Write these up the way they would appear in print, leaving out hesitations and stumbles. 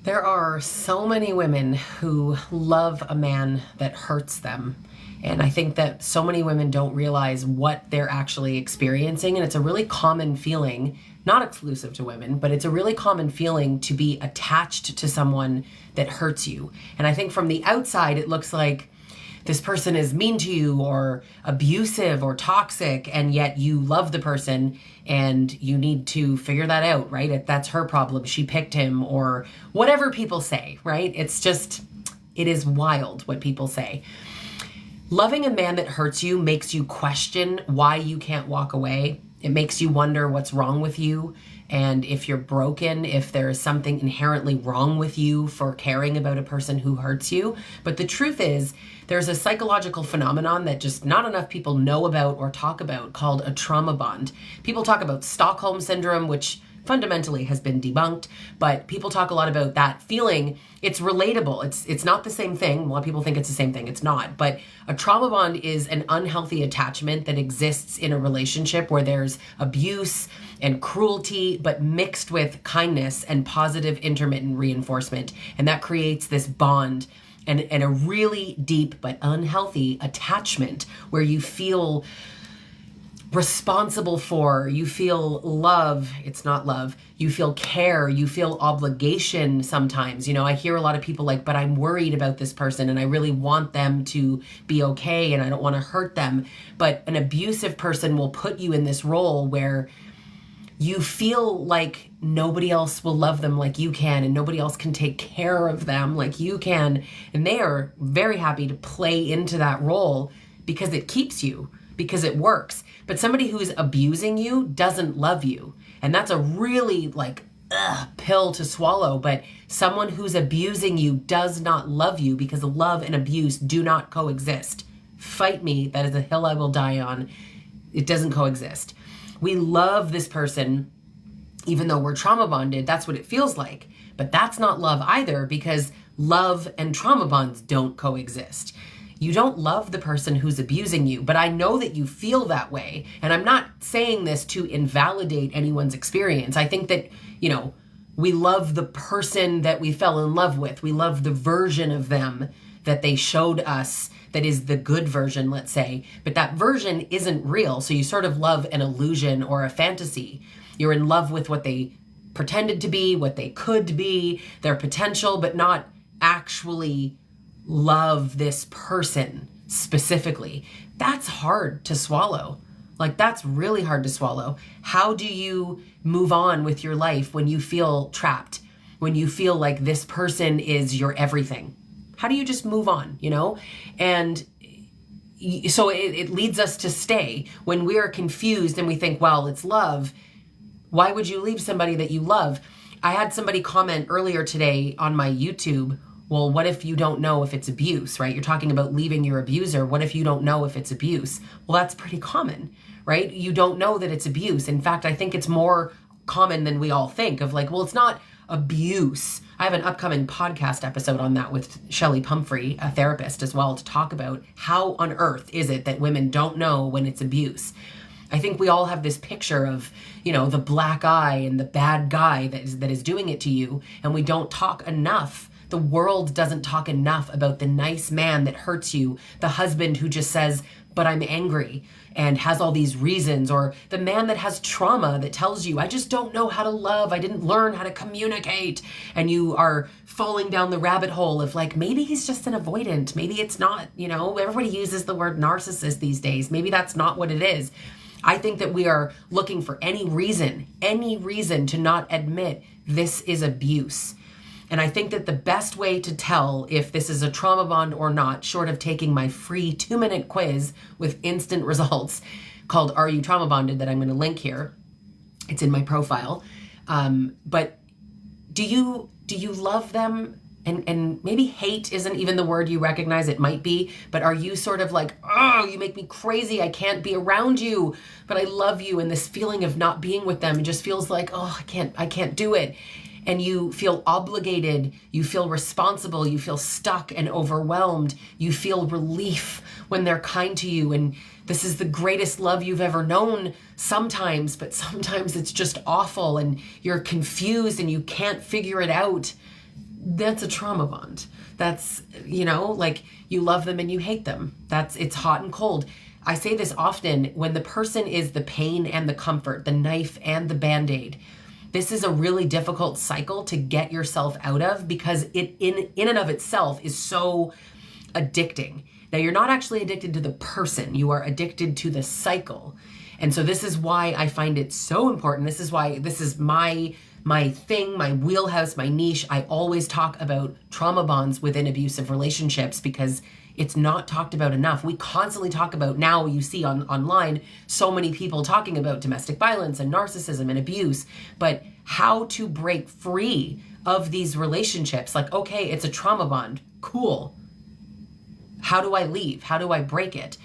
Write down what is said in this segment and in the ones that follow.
There are so many women who love a man that hurts them. And I think that so many women don't realize what they're actually experiencing. And it's a really common feeling, not exclusive to women, but it's a really common feeling to be attached to someone that hurts you. And I think from the outside, it looks like this person is mean to you or abusive or toxic, and yet you love the person and you need to figure that out, right? That's her problem. She picked him, or whatever people say, right? It is wild what people say. Loving a man that hurts you makes you question why you can't walk away. It makes you wonder what's wrong with you, and if you're broken, if there is something inherently wrong with you for caring about a person who hurts you. But the truth is, there's a psychological phenomenon that just not enough people know about or talk about called a trauma bond. People talk about Stockholm syndrome, which fundamentally has been debunked, but people talk a lot about that feeling. It's relatable. It's not the same thing. A lot of people think it's the same thing. It's not. But a trauma bond is an unhealthy attachment that exists in a relationship where there's abuse and cruelty, but mixed with kindness and positive intermittent reinforcement. And that creates this bond and a really deep but unhealthy attachment where you feel responsible for, you feel love, it's not love, you feel care, you feel obligation sometimes. I hear a lot of people like, but I'm worried about this person and I really want them to be okay and I don't want to hurt them. But an abusive person will put you in this role where you feel like nobody else will love them like you can, and nobody else can take care of them like you can. And they are very happy to play into that role because it keeps you, because it works. But somebody who's abusing you doesn't love you. And that's a really pill to swallow. But someone who's abusing you does not love you, because love and abuse do not coexist. Fight me. That is a hill I will die on. It doesn't coexist. We love this person, even though we're trauma bonded. That's what it feels like. But that's not love either, because love and trauma bonds don't coexist. You don't love the person who's abusing you, but I know that you feel that way. And I'm not saying this to invalidate anyone's experience. I think that, we love the person that we fell in love with. We love the version of them that they showed us that is the good version, let's say. But that version isn't real. So you sort of love an illusion or a fantasy. You're in love with what they pretended to be, what they could be, their potential, but not actually love this person specifically. That's hard to swallow. That's really hard to swallow. How do you move on with your life when you feel trapped, when you feel like this person is your everything? How do you just move on, And so it leads us to stay. When we are confused and we think, well, it's love, why would you leave somebody that you love? I had somebody comment earlier today on my YouTube, well, what if you don't know if it's abuse, right? You're talking about leaving your abuser. What if you don't know if it's abuse? Well, that's pretty common, right? You don't know that it's abuse. In fact, I think it's more common than we all think of well, it's not abuse. I have an upcoming podcast episode on that with Shelley Pumphrey, a therapist as well, to talk about how on earth is it that women don't know when it's abuse. I think we all have this picture of, the black eye and the bad guy that is doing it to you, and we don't talk enough. The world doesn't talk enough about the nice man that hurts you, the husband who just says, but I'm angry, and has all these reasons, or the man that has trauma that tells you, I just don't know how to love, I didn't learn how to communicate, and you are falling down the rabbit hole of maybe he's just an avoidant, maybe it's not, everybody uses the word narcissist these days, maybe that's not what it is. I think that we are looking for any reason to not admit this is abuse. And I think that the best way to tell if this is a trauma bond or not, short of taking my free 2-minute quiz with instant results called Are You Trauma Bonded, that I'm going to link here. It's in my profile. But do you love them? And maybe hate isn't even the word you recognize. It might be, but are you sort of oh, you make me crazy. I can't be around you, but I love you. And this feeling of not being with them just feels like, oh, I can't do it. And you feel obligated, you feel responsible, you feel stuck and overwhelmed, you feel relief when they're kind to you, and this is the greatest love you've ever known sometimes, but sometimes it's just awful and you're confused and you can't figure it out. that's a trauma bond. That's, like you love them and you hate them. It's hot and cold. I say this often, when the person is the pain and the comfort, the knife and the Band-Aid, this is a really difficult cycle to get yourself out of, because it in and of itself is so addicting. Now, you're not actually addicted to the person, you are addicted to the cycle. And so this is why I find it so important. This is why this is my thing, my wheelhouse, my niche. I always talk about trauma bonds within abusive relationships, because it's not talked about enough. We constantly talk about, now you see online, so many people talking about domestic violence and narcissism and abuse, but how to break free of these relationships. Like, okay, it's a trauma bond. Cool. How do I leave? How do I break it?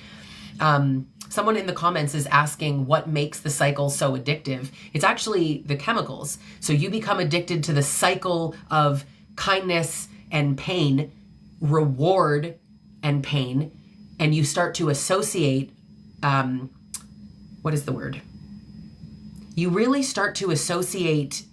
Someone in the comments is asking what makes the cycle so addictive. It's actually the chemicals. So you become addicted to the cycle of kindness and pain, reward and pain, and you start to associate, what is the word? You really start to associate,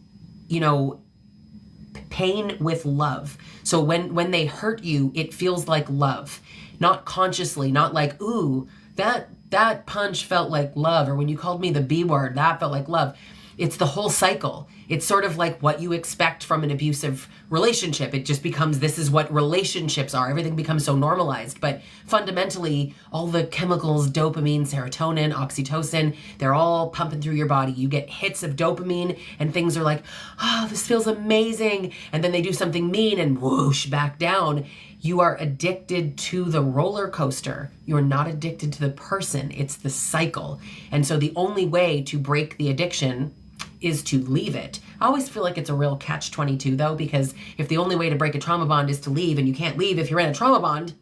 pain with love. So when they hurt you, it feels like love, not consciously, not like, ooh, that punch felt like love, or when you called me the B word, that felt like love. It's the whole cycle. It's sort of like what you expect from an abusive relationship. It just becomes, this is what relationships are. Everything becomes so normalized. But fundamentally, all the chemicals, dopamine, serotonin, oxytocin, they're all pumping through your body. You get hits of dopamine and things are like, oh, this feels amazing. And then they do something mean and whoosh, back down. You are addicted to the roller coaster. You're not addicted to the person. It's the cycle. And so the only way to break the addiction is to leave it. I always feel like it's a real catch-22 though, because if the only way to break a trauma bond is to leave, and you can't leave if you're in a trauma bond,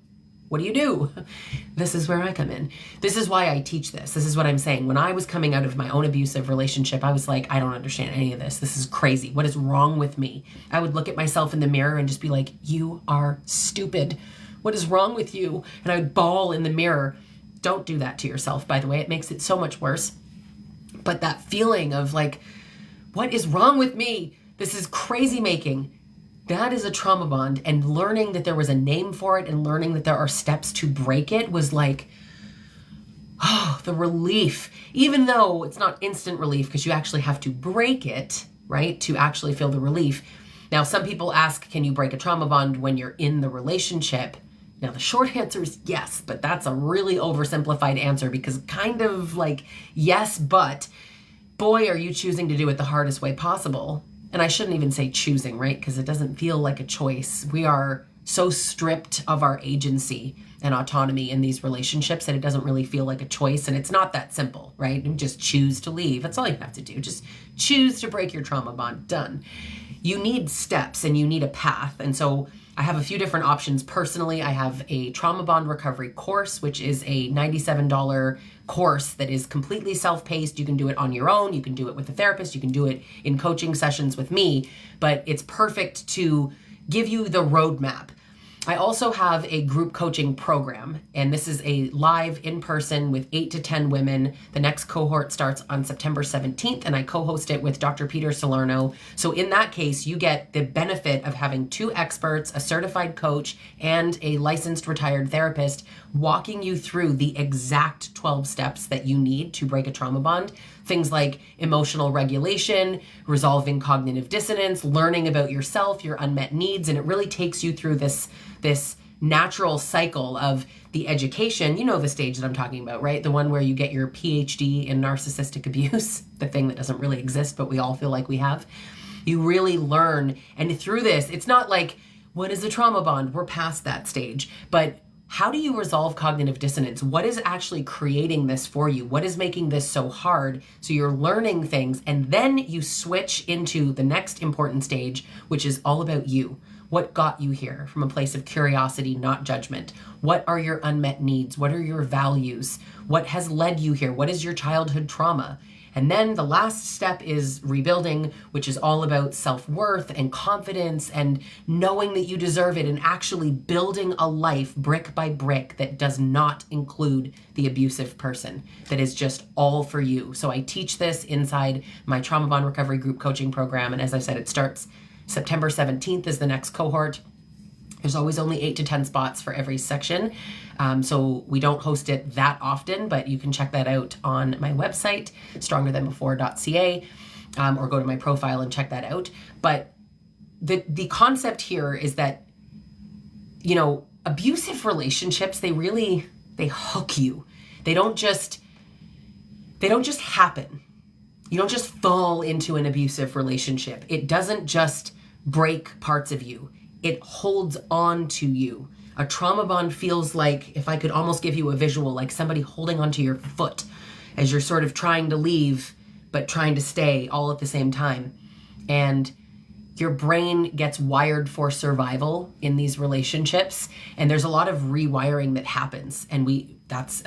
what do? This is where I come in. This is why I teach this. This is what I'm saying. When I was coming out of my own abusive relationship, I was like, I don't understand any of this. This is crazy. What is wrong with me? I would look at myself in the mirror and just be like, you are stupid. What is wrong with you? And I would bawl in the mirror. Don't do that to yourself, by the way. It makes it so much worse. But that feeling of like, what is wrong with me? This is crazy making. That is a trauma bond, and learning that there was a name for it and learning that there are steps to break it was like, oh, the relief. Even though it's not instant relief, because you actually have to break it, right, to actually feel the relief. Now, some people ask, can you break a trauma bond when you're in the relationship? Now, the short answer is yes, but that's a really oversimplified answer, because kind of like, yes, but boy, are you choosing to do it the hardest way possible. And I shouldn't even say choosing, right? Because it doesn't feel like a choice. We are so stripped of our agency and autonomy in these relationships that it doesn't really feel like a choice. And it's not that simple, right? You just choose to leave. That's all you have to do. Just choose to break your trauma bond. Done. You need steps and you need a path. And so I have a few different options. Personally, I have a trauma bond recovery course, which is a $97 course that is completely self-paced. You can do it on your own. You can do it with a therapist. You can do it in coaching sessions with me, but it's perfect to give you the roadmap. I also have a group coaching program, and this is a live in-person with 8 to 10 women. The next cohort starts on September 17th, and I co-host it with Dr. Peter Salerno. So in that case, you get the benefit of having 2 experts, a certified coach, and a licensed retired therapist walking you through the exact 12 steps that you need to break a trauma bond. Things like emotional regulation, resolving cognitive dissonance, learning about yourself, your unmet needs, and it really takes you through this natural cycle of the education. You know the stage that I'm talking about, right? The one where you get your PhD in narcissistic abuse, the thing that doesn't really exist, but we all feel like we have. You really learn, and through this, it's not like, what is a trauma bond? We're past that stage, but how do you resolve cognitive dissonance? What is actually creating this for you? What is making this so hard? So you're learning things, and then you switch into the next important stage, which is all about you. What got you here from a place of curiosity, not judgment? What are your unmet needs? What are your values? What has led you here? What is your childhood trauma? And then the last step is rebuilding, which is all about self-worth and confidence and knowing that you deserve it and actually building a life brick by brick that does not include the abusive person, that is just all for you. So I teach this inside my Trauma Bond Recovery Group Coaching Program. And as I said, it starts September 17th is the next cohort. There's always only 8 to 10 spots for every section. So we don't host it that often, but you can check that out on my website, strongerthanbefore.ca, or go to my profile and check that out. But the concept here is that, you know, abusive relationships, they hook you. They don't just happen. You don't just fall into an abusive relationship. It doesn't just break parts of you. It holds on to you. A trauma bond feels like, if I could almost give you a visual, like somebody holding onto your foot as you're sort of trying to leave, but trying to stay all at the same time. And your brain gets wired for survival in these relationships. And there's a lot of rewiring that happens. And that's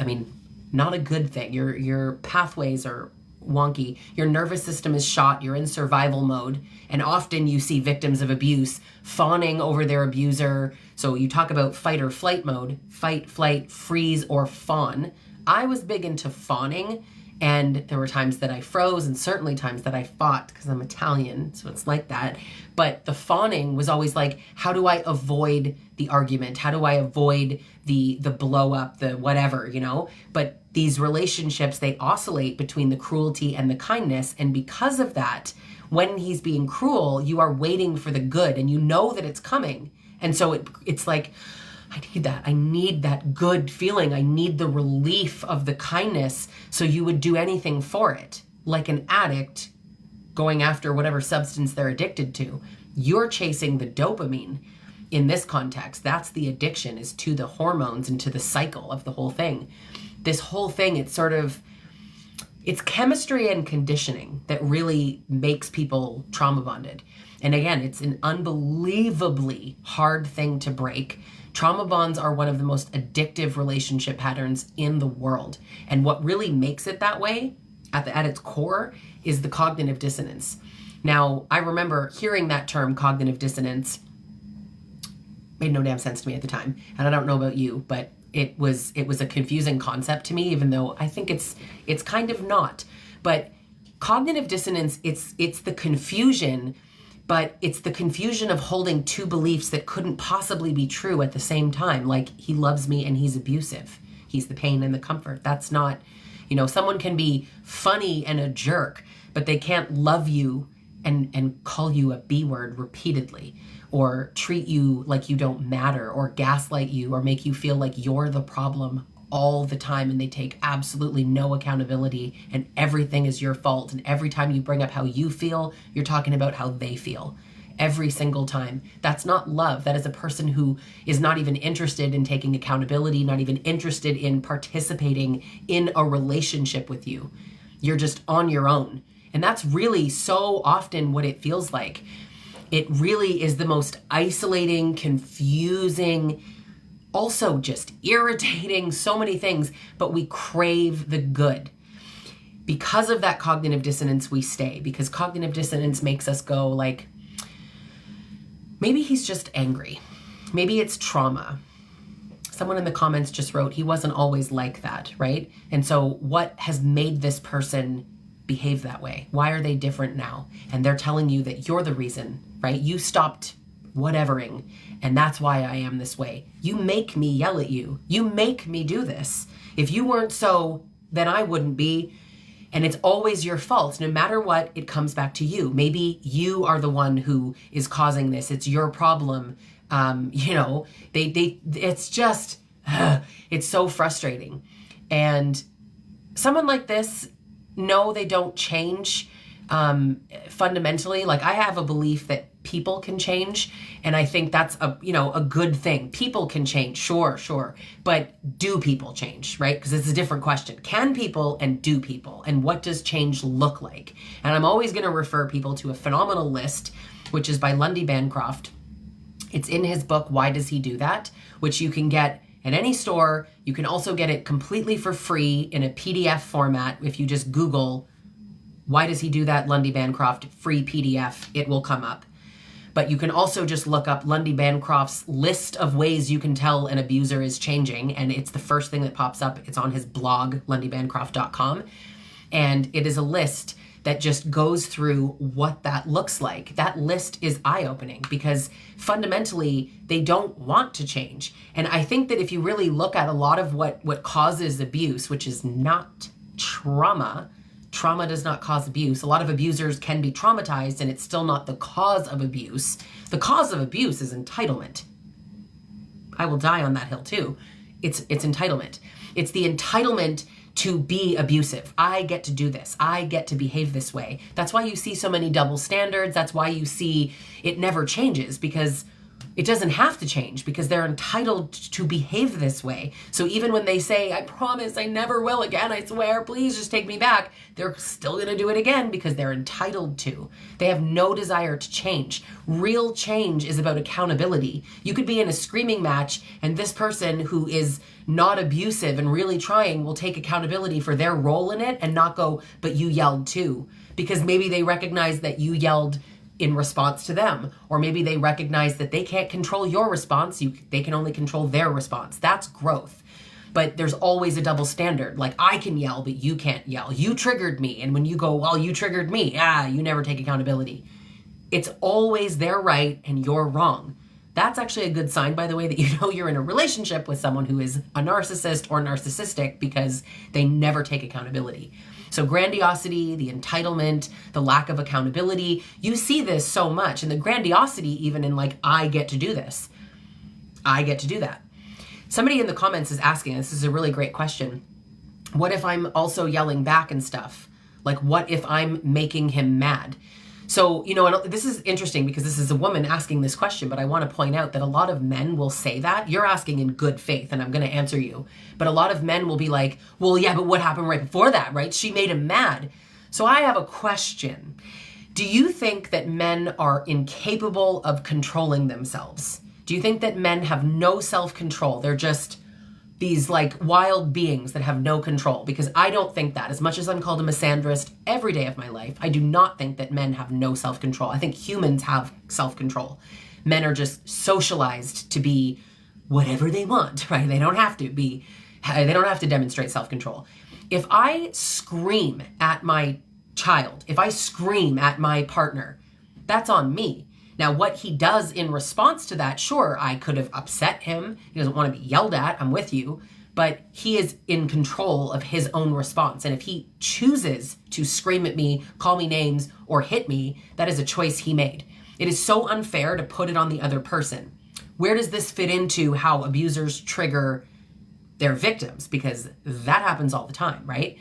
not a good thing. Your pathways are wonky. Your nervous system is shot. You're in survival mode. And often you see victims of abuse fawning over their abuser. So you talk about fight or flight mode, fight, flight, freeze, or fawn. I was big into fawning, and there were times that I froze and certainly times that I fought because I'm Italian, so it's like that. But the fawning was always like, how do I avoid the argument? How do I avoid the blow up, the whatever, you know? But these relationships, they oscillate between the cruelty and the kindness. And because of that, when he's being cruel, you are waiting for the good and you know that it's coming. And so it's like, I need that. I need that good feeling. I need the relief of the kindness. So you would do anything for it. Like an addict going after whatever substance they're addicted to. You're chasing the dopamine in this context. That's the addiction, is to the hormones and to the cycle of the whole thing. This whole thing, it's chemistry and conditioning that really makes people trauma bonded. And again, it's an unbelievably hard thing to break. Trauma bonds are one of the most addictive relationship patterns in the world. And what really makes it that way at its core is the cognitive dissonance. Now, I remember hearing that term, cognitive dissonance, made no damn sense to me at the time. And I don't know about you, but it was a confusing concept to me, even though I think it's kind of not. But cognitive dissonance, it's the confusion, but it's the confusion of holding two beliefs that couldn't possibly be true at the same time. Like, he loves me and he's abusive. He's the pain and the comfort. That's not, someone can be funny and a jerk, but they can't love you and call you a B word repeatedly, or treat you like you don't matter, or gaslight you, or make you feel like you're the problem all the time, and they take absolutely no accountability and everything is your fault. And every time you bring up how you feel, you're talking about how they feel. Every single time. That's not love. That is a person who is not even interested in taking accountability, not even interested in participating in a relationship with you. You're just on your own. And that's really so often what it feels like. It really is the most isolating, confusing, also just irritating, so many things, but we crave the good. Because of that cognitive dissonance, we stay, because cognitive dissonance makes us go like, maybe he's just angry. Maybe it's trauma. Someone in the comments just wrote, he wasn't always like that, right? And so what has made this person behave that way? Why are they different now? And they're telling you that you're the reason, right? You stopped whatevering, and that's why I am this way. You make me yell at you. You make me do this. If you weren't so, then I wouldn't be. And it's always your fault. No matter what, it comes back to you. Maybe you are the one who is causing this. It's your problem. It's just, it's so frustrating. And someone like this, no, they don't change fundamentally. Like, I have a belief that people can change, and I think that's a good thing. People can change, sure, but do people change, right? Because it's a different question. Can people and do people, and what does change look like? And I'm always going to refer people to a phenomenal list, which is by Lundy Bancroft. It's in his book, Why Does He Do That?, which you can get at any store. You can also get it completely for free in a PDF format. If you just Google, Why Does He Do That, Lundy Bancroft, free PDF, it will come up. But you can also just look up Lundy Bancroft's list of ways you can tell an abuser is changing, and it's the first thing that pops up. It's on his blog, lundybancroft.com, and it is a list that just goes through what that looks like. That list is eye-opening because fundamentally they don't want to change. And I think that if you really look at a lot of what causes abuse, which is not trauma does not cause abuse. A lot of abusers can be traumatized and it's still not the cause of abuse. The cause of abuse is entitlement. I will die on that hill too. It's entitlement. It's the entitlement to be abusive. I get to do this. I get to behave this way. That's why you see so many double standards. That's why you see it never changes, because it doesn't have to change, because they're entitled to behave this way. So even when they say, I promise I never will again, I swear, please just take me back, they're still going to do it again because they're entitled to. They have no desire to change. Real change is about accountability. You could be in a screaming match and this person who is not abusive and really trying will take accountability for their role in it and not go, but you yelled too. Because maybe they recognize that you yelled in response to them, or maybe they recognize that they can't control your response, they can only control their response. That's growth. But there's always a double standard. Like, I can yell, but you can't yell. You triggered me. And when you go, well, you triggered me, you never take accountability. It's always their right and you're wrong. That's actually a good sign, by the way, that you know you're in a relationship with someone who is a narcissist or narcissistic, because they never take accountability. So grandiosity, the entitlement, the lack of accountability, you see this so much. And the grandiosity even in like, I get to do this. I get to do that. Somebody in the comments is asking, this is a really great question, what if I'm also yelling back and stuff? Like, what if I'm making him mad? So, you know, and this is interesting because this is a woman asking this question, but I want to point out that a lot of men will say that. You're asking in good faith, and I'm going to answer you. But a lot of men will be like, well, yeah, but what happened right before that, right? She made him mad. So I have a question. Do you think that men are incapable of controlling themselves? Do you think that men have no self-control? They're just these like wild beings that have no control? Because I don't think that. As much as I'm called a misandrist every day of my life, I do not think that men have no self-control. I think humans have self-control. Men are just socialized to be whatever they want, right? They don't have to demonstrate self-control. If I scream at my child, if I scream at my partner, that's on me. Now, what he does in response to that, sure, I could have upset him. He doesn't want to be yelled at. I'm with you. But he is in control of his own response. And if he chooses to scream at me, call me names, or hit me, that is a choice he made. It is so unfair to put it on the other person. Where does this fit into how abusers trigger their victims? Because that happens all the time, right?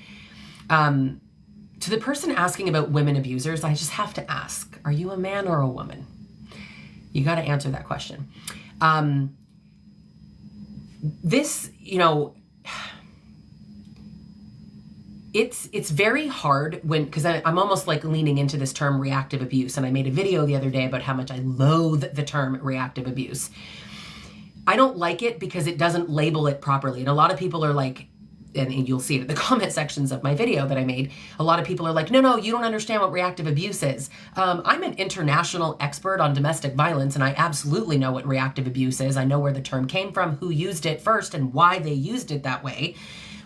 To the person asking about women abusers, I just have to ask, are you a man or a woman? You got to answer that question. This, you know, it's very hard because I'm almost like leaning into this term reactive abuse. And I made a video the other day about how much I loathe the term reactive abuse. I don't like it because it doesn't label it properly. And a lot of people are like, and you'll see it in the comment sections of my video that I made, a lot of people are like, no, you don't understand what reactive abuse is. I'm an international expert on domestic violence, and I absolutely know what reactive abuse is. I know where the term came from, who used it first, and why they used it that way,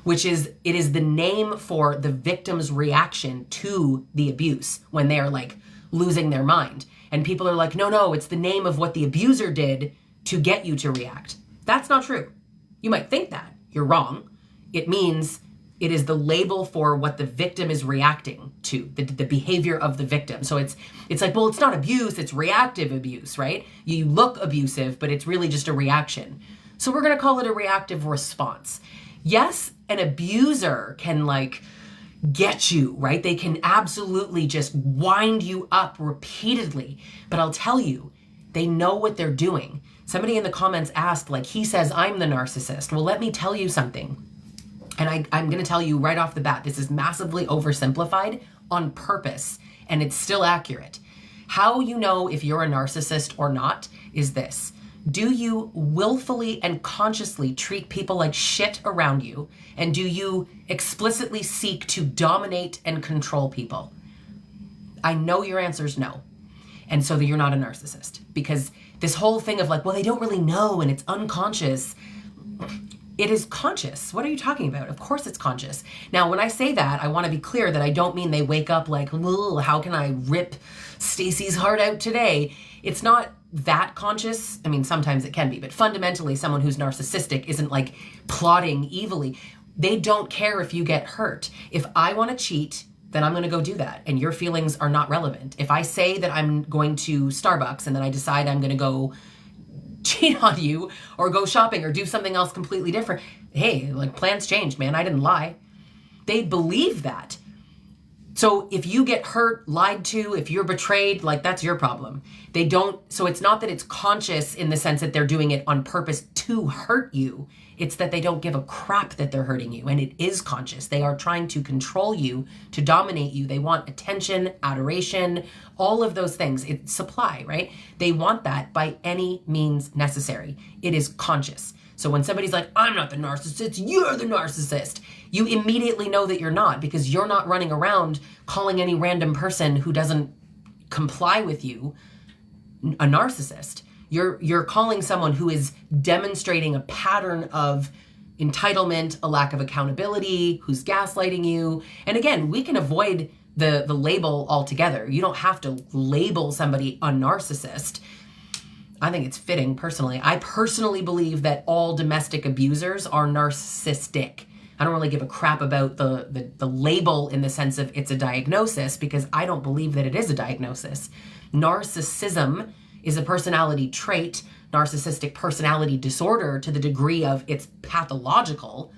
which is, it is the name for the victim's reaction to the abuse when they are like losing their mind. And people are like, no, it's the name of what the abuser did to get you to react. That's not true. You might think that. You're wrong. It means it is the label for what the victim is reacting to, the behavior of the victim. So it's like, well, it's not abuse, it's reactive abuse, right? You look abusive, but it's really just a reaction. So we're going to call it a reactive response. Yes, an abuser can like get you, right? They can absolutely just wind you up repeatedly. But I'll tell you, they know what they're doing. Somebody in the comments asked, like, he says, I'm the narcissist. Well, let me tell you something. And I'm going to tell you right off the bat, this is massively oversimplified on purpose, and it's still accurate. How you know if you're a narcissist or not is this. Do you willfully and consciously treat people like shit around you? And do you explicitly seek to dominate and control people? I know your answer is no. And so that you're not a narcissist. Because this whole thing of like, well, they don't really know and it's unconscious. It is conscious. What are you talking about? Of course it's conscious. Now, when I say that, I want to be clear that I don't mean they wake up like, how can I rip Stacy's heart out today? It's not that conscious. I mean, sometimes it can be, but fundamentally, someone who's narcissistic isn't like plotting evilly. They don't care if you get hurt. If I want to cheat, then I'm going to go do that. And your feelings are not relevant. If I say that I'm going to Starbucks and then I decide I'm going to go cheat on you or go shopping or do something else completely different, hey, like plans changed, man. I didn't lie. They believe that. So if you get hurt, lied to, if you're betrayed, like that's your problem. They don't, so it's not that it's conscious in the sense that they're doing it on purpose to hurt you. It's that they don't give a crap that they're hurting you. And it is conscious. They are trying to control you, to dominate you. They want attention, adoration, all of those things. It's supply, right? They want that by any means necessary. It is conscious. So when somebody's like, I'm not the narcissist, you're the narcissist, you immediately know that you're not, because you're not running around calling any random person who doesn't comply with you a narcissist. You're calling someone who is demonstrating a pattern of entitlement, a lack of accountability, who's gaslighting you. And again, we can avoid the label altogether. You don't have to label somebody a narcissist. I think it's fitting personally. I personally believe that all domestic abusers are narcissistic. I don't really give a crap about the label in the sense of it's a diagnosis, because I don't believe that it is a diagnosis. Narcissism is a personality trait, narcissistic personality disorder to the degree of it's pathological.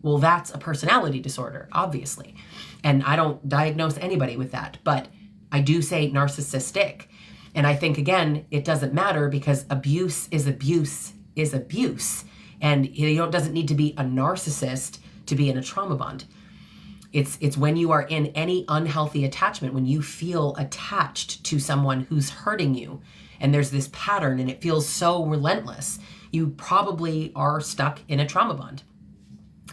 Well, that's a personality disorder, obviously. And I don't diagnose anybody with that, but I do say narcissistic. And I think, again, it doesn't matter, because abuse is abuse is abuse. And it doesn't need to be a narcissist to be in a trauma bond. It's when you are in any unhealthy attachment, when you feel attached to someone who's hurting you, and there's this pattern and it feels so relentless, you probably are stuck in a trauma bond.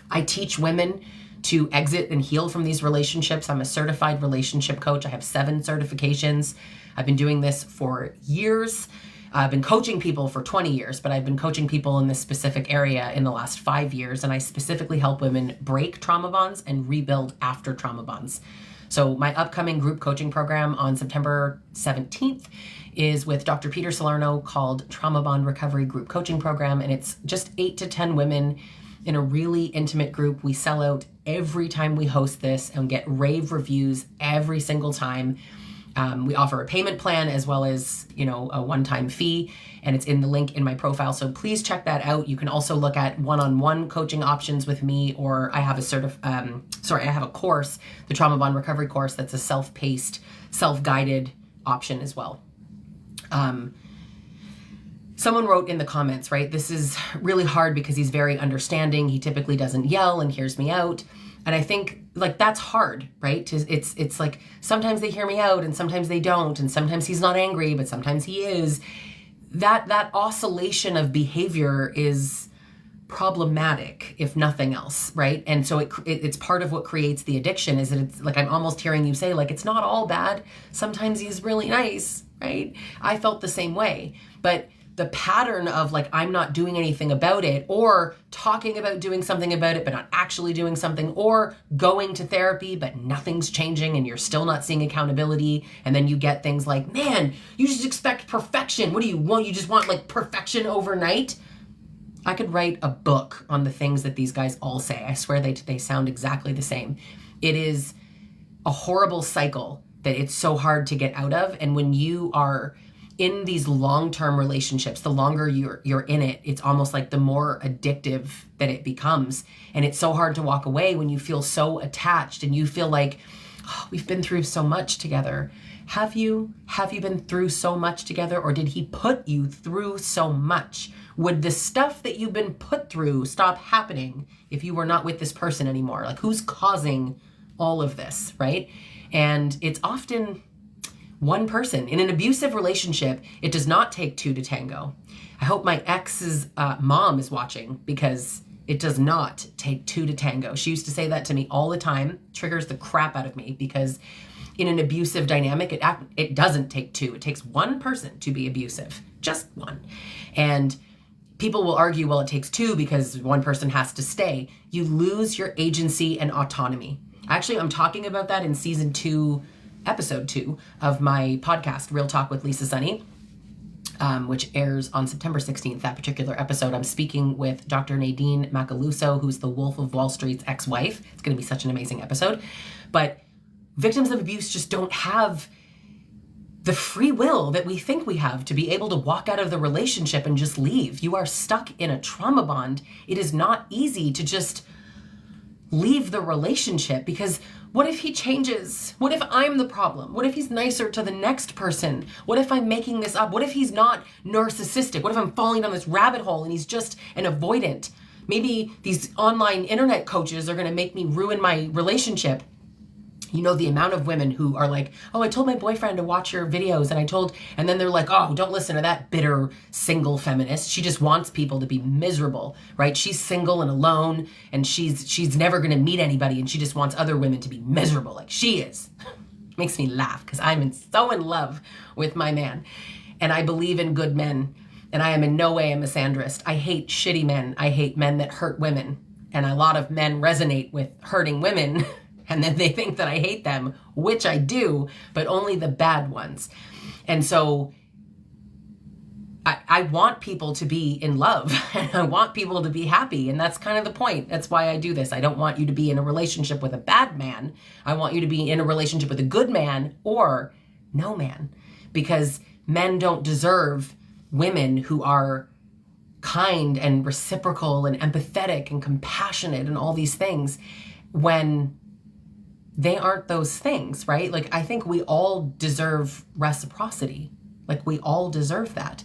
I teach women to exit and heal from these relationships. I'm a certified relationship coach. I have 7 certifications. I've been doing this for years. I've been coaching people for 20 years, but I've been coaching people in this specific area in the last 5 years. And I specifically help women break trauma bonds and rebuild after trauma bonds. So my upcoming group coaching program on September 17th is with Dr. Peter Salerno, called Trauma Bond Recovery Group Coaching Program. And it's just 8 to 10 women in a really intimate group. We sell out every time we host this and get rave reviews every single time. We offer a payment plan as well as, a one-time fee, and it's in the link in my profile. So please check that out. You can also look at one-on-one coaching options with me, or I have I have a course, the Trauma Bond Recovery course, that's a self-paced, self-guided option as well. Someone wrote in the comments, right? This is really hard because he's very understanding. He typically doesn't yell and hears me out. And I think like that's hard, right? It's like sometimes they hear me out and sometimes they don't. And sometimes he's not angry, but sometimes he is. That oscillation of behavior is problematic, if nothing else, right? And so it's part of what creates the addiction, is that it's like, I'm almost hearing you say, like, it's not all bad. Sometimes he's really nice, right? I felt the same way. But the pattern of like, I'm not doing anything about it, or talking about doing something about it, but not actually doing something, or going to therapy, but nothing's changing and you're still not seeing accountability. And then you get things like, man, you just expect perfection. What do you want? You just want like perfection overnight? I could write a book on the things that these guys all say. I swear they sound exactly the same. It is a horrible cycle that it's so hard to get out of. And when you are in these long-term relationships, the longer you're in it, it's almost like the more addictive that it becomes. And it's so hard to walk away when you feel so attached and you feel like, oh, we've been through so much together. Have you been through so much together, or did he put you through so much? Would the stuff that you've been put through stop happening if you were not with this person anymore? Like, who's causing all of this, right? And it's often one person. In an abusive relationship, it does not take 2 to tango. I hope my ex's mom is watching, because it does not take 2 to tango. She used to say that to me all the time. Triggers the crap out of me, because in an abusive dynamic, it doesn't take 2. It takes one person to be abusive, just one. And people will argue, well, it takes two because one person has to stay. You lose your agency and autonomy. Actually, I'm talking about that in season 2, episode 2 of my podcast, Real Talk with Lisa Sunny, which airs on September 16th. That particular episode, I'm speaking with Dr. Nadine Macaluso, who's the Wolf of Wall Street's ex-wife. It's going to be such an amazing episode. But victims of abuse just don't have the free will that we think we have to be able to walk out of the relationship and just leave. You are stuck in a trauma bond. It is not easy to just leave the relationship, because what if he changes? What if I'm the problem? What if he's nicer to the next person? What if I'm making this up? What if he's not narcissistic? What if I'm falling down this rabbit hole and he's just an avoidant? Maybe these online internet coaches are going to make me ruin my relationship. You know, the amount of women who are like, oh, I told my boyfriend to watch your videos, and then they're like, oh, don't listen to that bitter single feminist. She just wants people to be miserable, right? She's single and alone, and she's never going to meet anybody, and she just wants other women to be miserable like she is. Makes me laugh because I'm so in love with my man, and I believe in good men, and I am in no way a misandrist. I hate shitty men. I hate men that hurt women, and a lot of men resonate with hurting women. And then they think that I hate them, which I do, but only the bad ones. And so I want people to be in love, and I want people to be happy. And that's kind of the point. That's why I do this. I don't want you to be in a relationship with a bad man. I want you to be in a relationship with a good man or no man, because men don't deserve women who are kind and reciprocal and empathetic and compassionate and all these things when they aren't those things, right? Like, I think we all deserve reciprocity. Like, we all deserve that.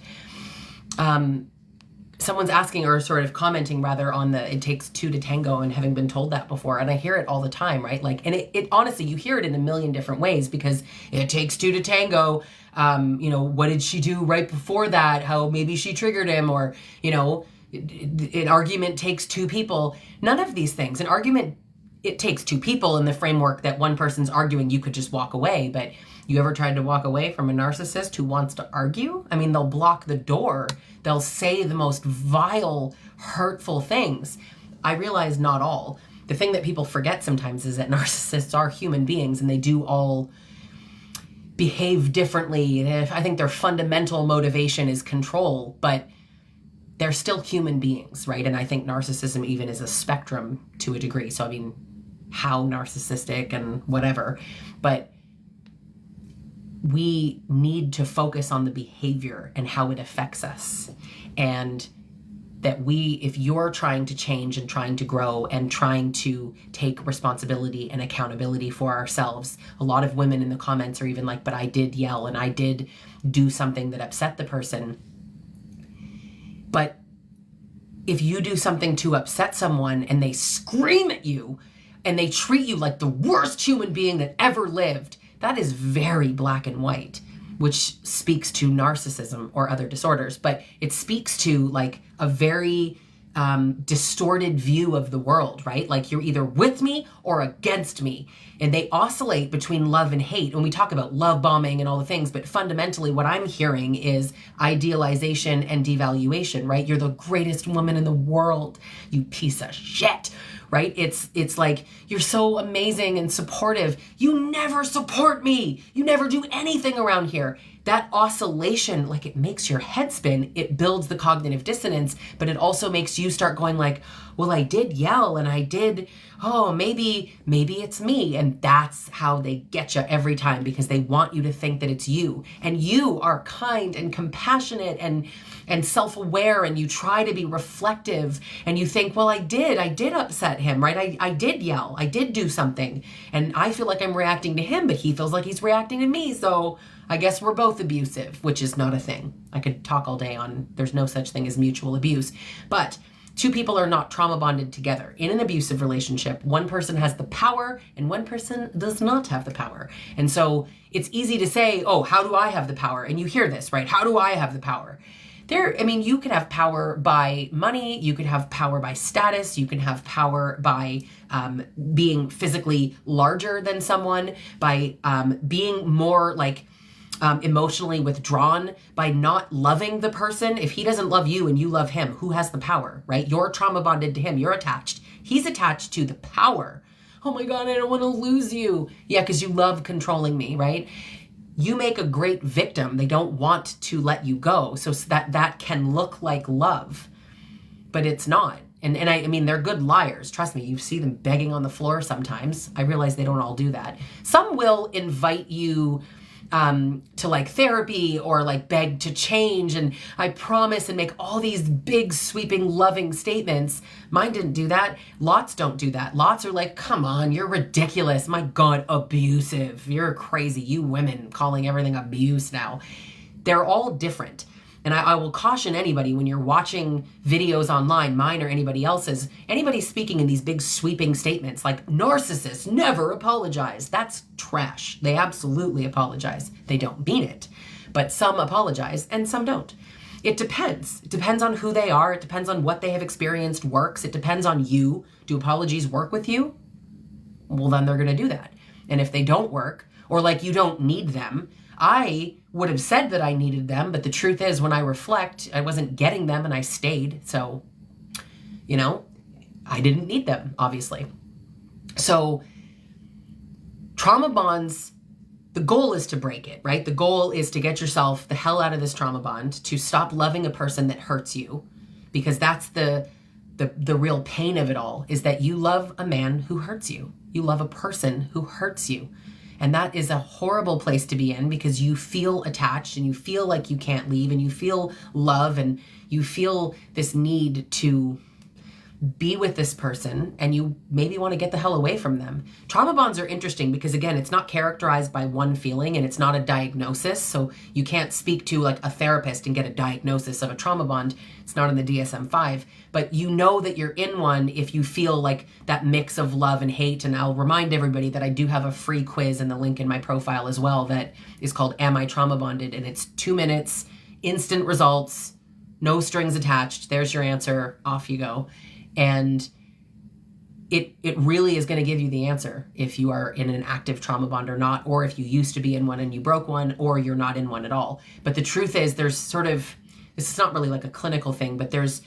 Someone's asking, or sort of commenting rather, on the it takes two to tango, and having been told that before. And I hear it all the time, right? Like, and it honestly, you hear it in a million different ways, because it takes two to tango. What did she do right before that? How maybe she triggered him, or, an argument takes two people. None of these things. An argument, it takes two people in the framework that one person's arguing, you could just walk away. But you ever tried to walk away from a narcissist who wants to argue? I mean, they'll block the door. They'll say the most vile, hurtful things. I realize not all. The thing that people forget sometimes is that narcissists are human beings, and they do all behave differently. I think their fundamental motivation is control, but they're still human beings, right? And I think narcissism even is a spectrum to a degree. So, I mean, how narcissistic and whatever, but we need to focus on the behavior and how it affects us. And that if you're trying to change and trying to grow and trying to take responsibility and accountability for ourselves, a lot of women in the comments are even like, but I did yell and I did do something that upset the person. But if you do something to upset someone and they scream at you and they treat you like the worst human being that ever lived, that is very black and white, which speaks to narcissism or other disorders. But it speaks to like a very distorted view of the world, right? Like, you're either with me or against me. And they oscillate between love and hate. And we talk about love bombing and all the things, but fundamentally what I'm hearing is idealization and devaluation, right? You're the greatest woman in the world, you piece of shit, right? It's like, you're so amazing and supportive. You never support me. You never do anything around here. That oscillation, like, it makes your head spin. It builds the cognitive dissonance, but it also makes you start going like, well, I did yell and I did, maybe it's me. And that's how they get you every time, because they want you to think that it's you. And you are kind and compassionate and self-aware, and you try to be reflective, and you think, well, I did upset him, right? I did yell, I did do something, and I feel like I'm reacting to him, but he feels like he's reacting to me. So I guess we're both abusive, which is not a thing. I could talk all day on, there's no such thing as mutual abuse, but two people are not trauma bonded together. In an abusive relationship, one person has the power and one person does not have the power. And so it's easy to say, oh, how do I have the power? And you hear this, right? How do I have the power? You could have power by money, you could have power by status, you can have power by being physically larger than someone, by being more like emotionally withdrawn by not loving the person. If he doesn't love you and you love him, who has the power, right? You're trauma bonded to him. You're attached. He's attached to the power. Oh my God, I don't want to lose you. Yeah, because you love controlling me, right? You make a great victim. They don't want to let you go. So that can look like love, but it's not. And I mean, they're good liars. Trust me, you see them begging on the floor sometimes. I realize they don't all do that. Some will invite you to like therapy or like beg to change and I promise and make all these big sweeping loving statements. Mine didn't do that. Lots don't do that. Lots are like, come on, you're ridiculous. My God, abusive. You're crazy. You women calling everything abuse now. They're all different. And I will caution anybody when you're watching videos online, mine or anybody else's, anybody speaking in these big sweeping statements like narcissists never apologize. That's trash. They absolutely apologize. They don't mean it. But some apologize and some don't. It depends. It depends on who they are. It depends on what they have experienced works. It depends on you. Do apologies work with you? Well, then they're going to do that. And if they don't work, or like you don't need them, I would have said that I needed them, but the truth is when I reflect, I wasn't getting them and I stayed. So, you know, I didn't need them, obviously. So trauma bonds, the goal is to break it, right? The goal is to get yourself the hell out of this trauma bond, to stop loving a person that hurts you, because that's the real pain of it all, is that you love a man who hurts you. You love a person who hurts you. And that is a horrible place to be in because you feel attached and you feel like you can't leave and you feel love and you feel this need to be with this person and you maybe want to get the hell away from them. Trauma bonds are interesting because, again, it's not characterized by one feeling and it's not a diagnosis. So you can't speak to like a therapist and get a diagnosis of a trauma bond. It's not in the DSM-5, but you know that you're in one if you feel like that mix of love and hate. And I'll remind everybody that I do have a free quiz in the link in my profile as well that is called Am I Trauma Bonded? And it's 2 minutes, instant results, no strings attached. There's your answer. Off you go. And it really is going to give you the answer if you are in an active trauma bond or not, or if you used to be in one and you broke one, or you're not in one at all. But the truth is there's sort of, this is not really like a clinical thing, but there's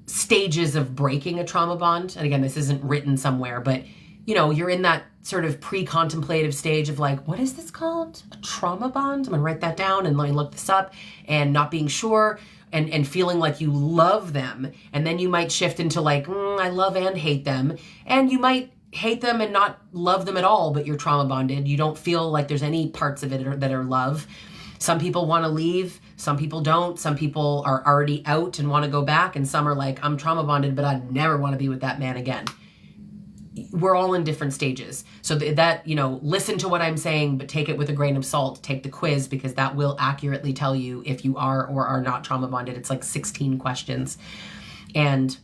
stages of breaking a trauma bond. And again, this isn't written somewhere, but you know, you're in that sort of pre-contemplative stage of like, what is this called? A trauma bond? I'm gonna write that down and let me look this up, and not being sure. And feeling like you love them. And then you might shift into like, I love and hate them. And you might hate them and not love them at all, but you're trauma bonded. You don't feel like there's any parts of it that are love. Some people want to leave. Some people don't. Some people are already out and want to go back. And some are like, I'm trauma bonded, but I never want to be with that man again. We're all in different stages. So that, you know, listen to what I'm saying, but take it with a grain of salt. Take the quiz because that will accurately tell you if you are or are not trauma bonded. It's like 16 questions. And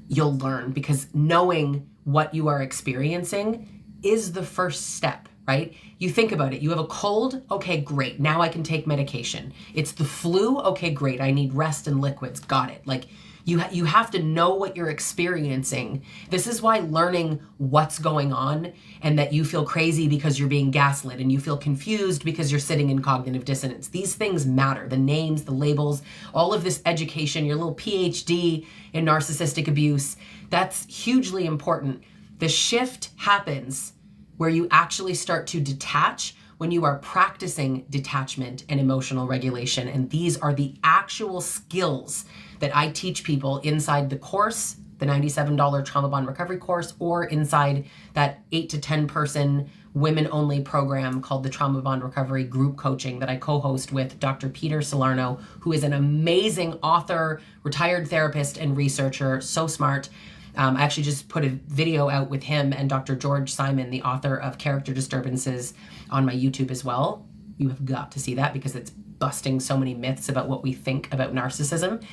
you'll learn, because knowing what you are experiencing is the first step, right? You think about it. You have a cold. Okay, great. Now I can take medication. It's the flu. Okay, great. I need rest and liquids. Got it. Like, you have to know what you're experiencing. This is why learning what's going on and that you feel crazy because you're being gaslit and you feel confused because you're sitting in cognitive dissonance. These things matter. The names, the labels, all of this education, your little PhD in narcissistic abuse, that's hugely important. The shift happens where you actually start to detach when you are practicing detachment and emotional regulation. And these are the actual skills that I teach people inside the course, the $97 Trauma Bond Recovery course, or inside that 8 to 10 person women only program called the Trauma Bond Recovery Group Coaching that I co-host with Dr. Peter Salerno, who is an amazing author, retired therapist, and researcher, so smart. I actually just put a video out with him and Dr. George Simon, the author of Character Disturbances, on my YouTube as well. You have got to see that because it's busting so many myths about what we think about narcissism.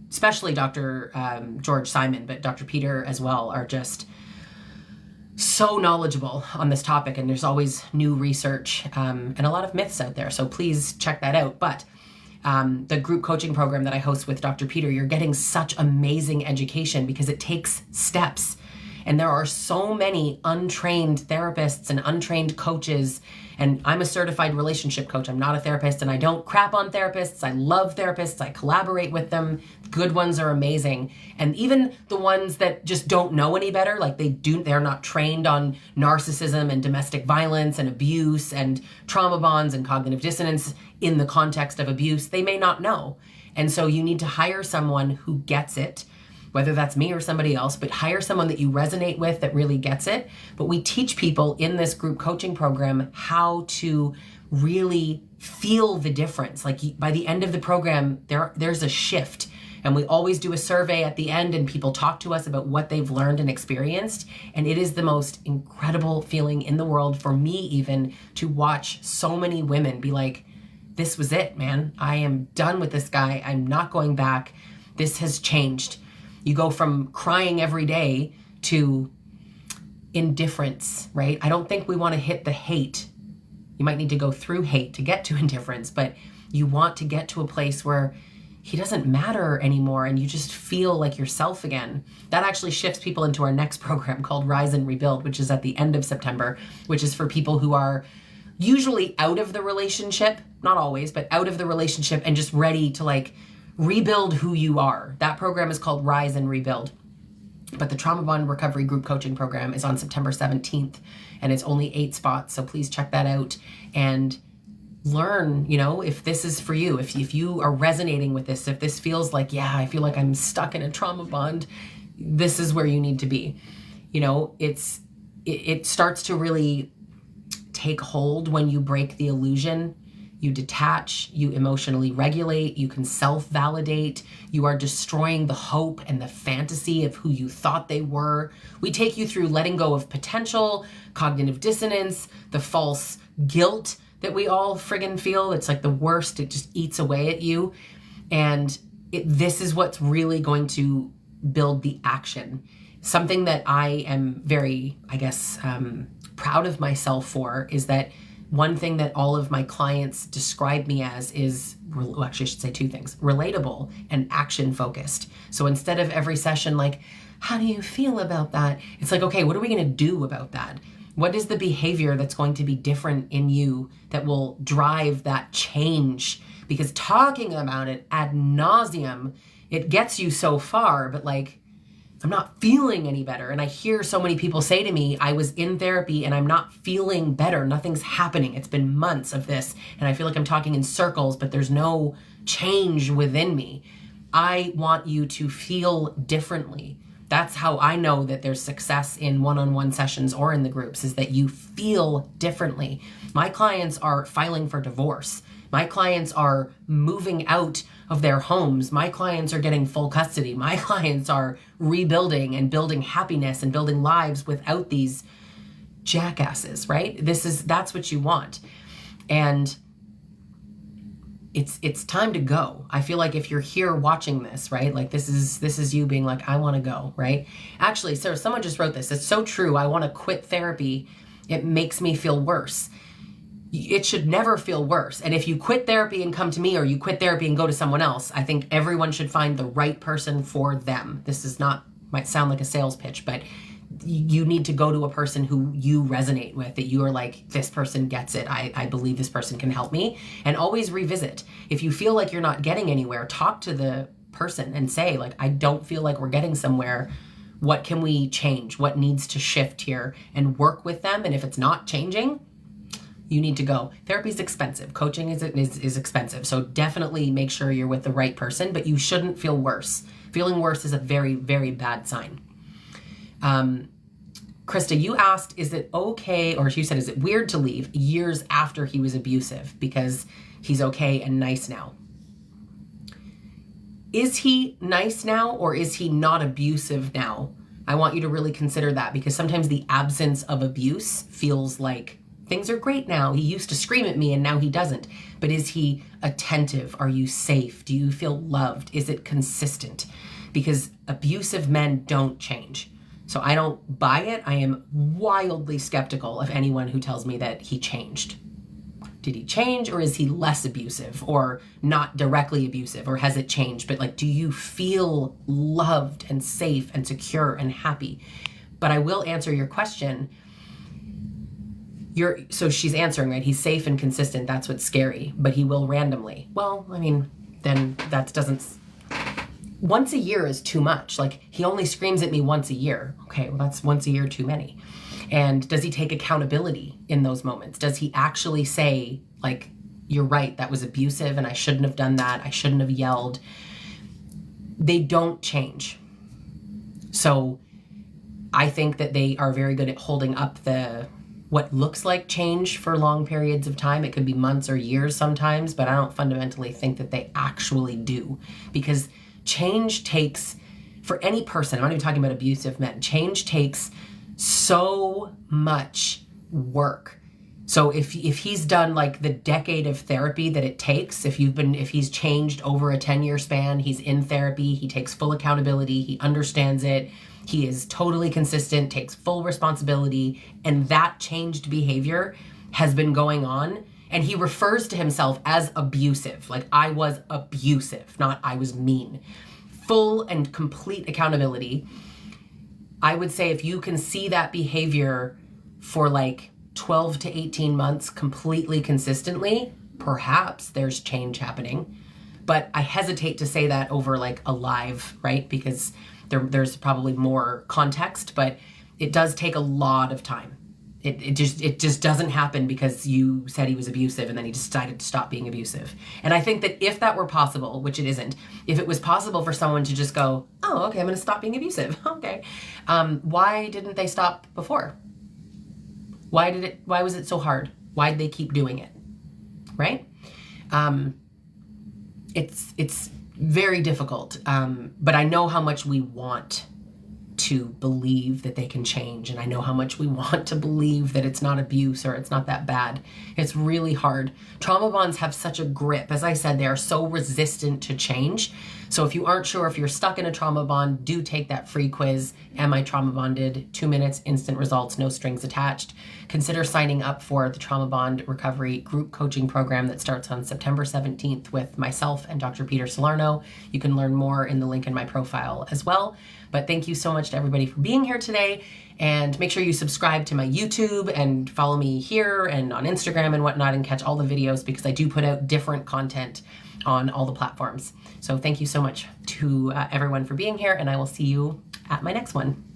Especially Dr. George Simon, but Dr. Peter as well, are just so knowledgeable on this topic. And there's always new research and a lot of myths out there. So please check that out. But the group coaching program that I host with Dr. Peter, you're getting such amazing education because it takes steps. And there are so many untrained therapists and untrained coaches. And I'm a certified relationship coach. I'm not a therapist, and I don't crap on therapists. I love therapists. I collaborate with them. Good ones are amazing. And even the ones that just don't know any better, like they're not trained on narcissism and domestic violence and abuse and trauma bonds and cognitive dissonance in the context of abuse, they may not know. And so you need to hire someone who gets it, whether that's me or somebody else, but hire someone that you resonate with that really gets it. But we teach people in this group coaching program how to really feel the difference. Like by the end of the program, there's a shift. And we always do a survey at the end, and people talk to us about what they've learned and experienced. And it is the most incredible feeling in the world for me, even, to watch so many women be like, this was it, man. I am done with this guy. I'm not going back. This has changed. You go from crying every day to indifference, right? I don't think we want to hit the hate. You might need to go through hate to get to indifference, but you want to get to a place where he doesn't matter anymore and you just feel like yourself again. That actually shifts people into our next program called Rise and Rebuild, which is at the end of September, which is for people who are usually out of the relationship, not always, but out of the relationship and just ready to like rebuild who you are. That program is called Rise and Rebuild. But the Trauma Bond Recovery Group Coaching Program is on September 17th, and it's only 8 spots. So please check that out and learn, if this is for you, if you are resonating with this, if this feels like, yeah, I feel like I'm stuck in a trauma bond, this is where you need to be. It starts to really take hold when you break the illusion. You detach, you emotionally regulate, you can self-validate, you are destroying the hope and the fantasy of who you thought they were. We take you through letting go of potential, cognitive dissonance, the false guilt that we all friggin' feel. It's like the worst. It just eats away at you. And this is what's really going to build the action. Something that I am very, proud of myself for is that one thing that all of my clients describe me as is, well, actually I should say 2 things, relatable and action focused. So instead of every session like, how do you feel about that? It's like, okay, what are we going to do about that? What is the behavior that's going to be different in you that will drive that change? Because talking about it ad nauseum, it gets you so far, but like, I'm not feeling any better. And I hear so many people say to me, I was in therapy and I'm not feeling better. Nothing's happening. It's been months of this. And I feel like I'm talking in circles, but there's no change within me. I want you to feel differently. That's how I know that there's success in one-on-one sessions or in the groups, is that you feel differently. My clients are filing for divorce. My clients are moving out of their homes. My clients are getting full custody. My clients are rebuilding and building happiness and building lives without these jackasses, right? That's what you want. And it's time to go. I feel like if you're here watching this, right? Like this is you being like, I want to go, right? Actually, so someone just wrote this. It's so true. I want to quit therapy. It makes me feel worse. It should never feel worse. And if you quit therapy and come to me, or you quit therapy and go to someone else, I think everyone should find the right person for them. This is not, might sound like a sales pitch, but you need to go to a person who you resonate with, that you are like, this person gets it. I believe this person can help me. And always revisit. If you feel like you're not getting anywhere, talk to the person and say, like, I don't feel like we're getting somewhere. What can we change? What needs to shift here? And work with them. And if it's not changing, you need to go. Therapy is expensive. Coaching is expensive. So definitely make sure you're with the right person, but you shouldn't feel worse. Feeling worse is a very, very bad sign. Krista, you asked, is it okay, or you said, is it weird to leave years after he was abusive because he's okay and nice now? Is he nice now, or is he not abusive now? I want you to really consider that, because sometimes the absence of abuse feels like things are great now. He used to scream at me and now he doesn't. But is he attentive? Are you safe? Do you feel loved? Is it consistent? Because abusive men don't change. So I don't buy it. I am wildly skeptical of anyone who tells me that he changed. Did he change, or is he less abusive, or not directly abusive, or has it changed? But like, do you feel loved and safe and secure and happy? But I will answer your question. So she's answering, right? He's safe and consistent. That's what's scary. But he will randomly. Well, I mean, then that doesn't... Once a year is too much. Like, he only screams at me once a year. Okay, well, that's once a year too many. And does he take accountability in those moments? Does he actually say, like, you're right, that was abusive and I shouldn't have done that. I shouldn't have yelled. They don't change. So I think that they are very good at holding up what looks like change for long periods of time. It could be months or years sometimes, but I don't fundamentally think that they actually do, because change takes, for any person, I'm not even talking about abusive men, change takes so much work. So if he's done like the decade of therapy that it takes, if he's changed over a 10-year span, he's in therapy, he takes full accountability, he understands it, he is totally consistent, takes full responsibility, and that changed behavior has been going on, and he refers to himself as abusive, like I was abusive, not I was mean. Full and complete accountability. I would say if you can see that behavior for like 12 to 18 months completely consistently, perhaps there's change happening. But I hesitate to say that over like a live, right? Because there's probably more context, but it does take a lot of time. It just doesn't happen because you said he was abusive and then he decided to stop being abusive. And I think that if that were possible, which it isn't, if it was possible for someone to just go, oh, okay, I'm going to stop being abusive. Okay. Why didn't they stop before? Why was it so hard? Why did they keep doing it? Right? It's very difficult. But I know how much we want to believe that they can change. And I know how much we want to believe that it's not abuse or it's not that bad. It's really hard. Trauma bonds have such a grip. As I said, they are so resistant to change. So if you aren't sure if you're stuck in a trauma bond, do take that free quiz. Am I trauma bonded? 2 minutes, instant results, no strings attached. Consider signing up for the Trauma Bond Recovery Group Coaching Program that starts on September 17th with myself and Dr. Peter Salerno. You can learn more in the link in my profile as well. But thank you so much to everybody for being here today. And make sure you subscribe to my YouTube and follow me here and on Instagram and whatnot and catch all the videos, because I do put out different content on all the platforms. So thank you so much to everyone for being here, and I will see you at my next one.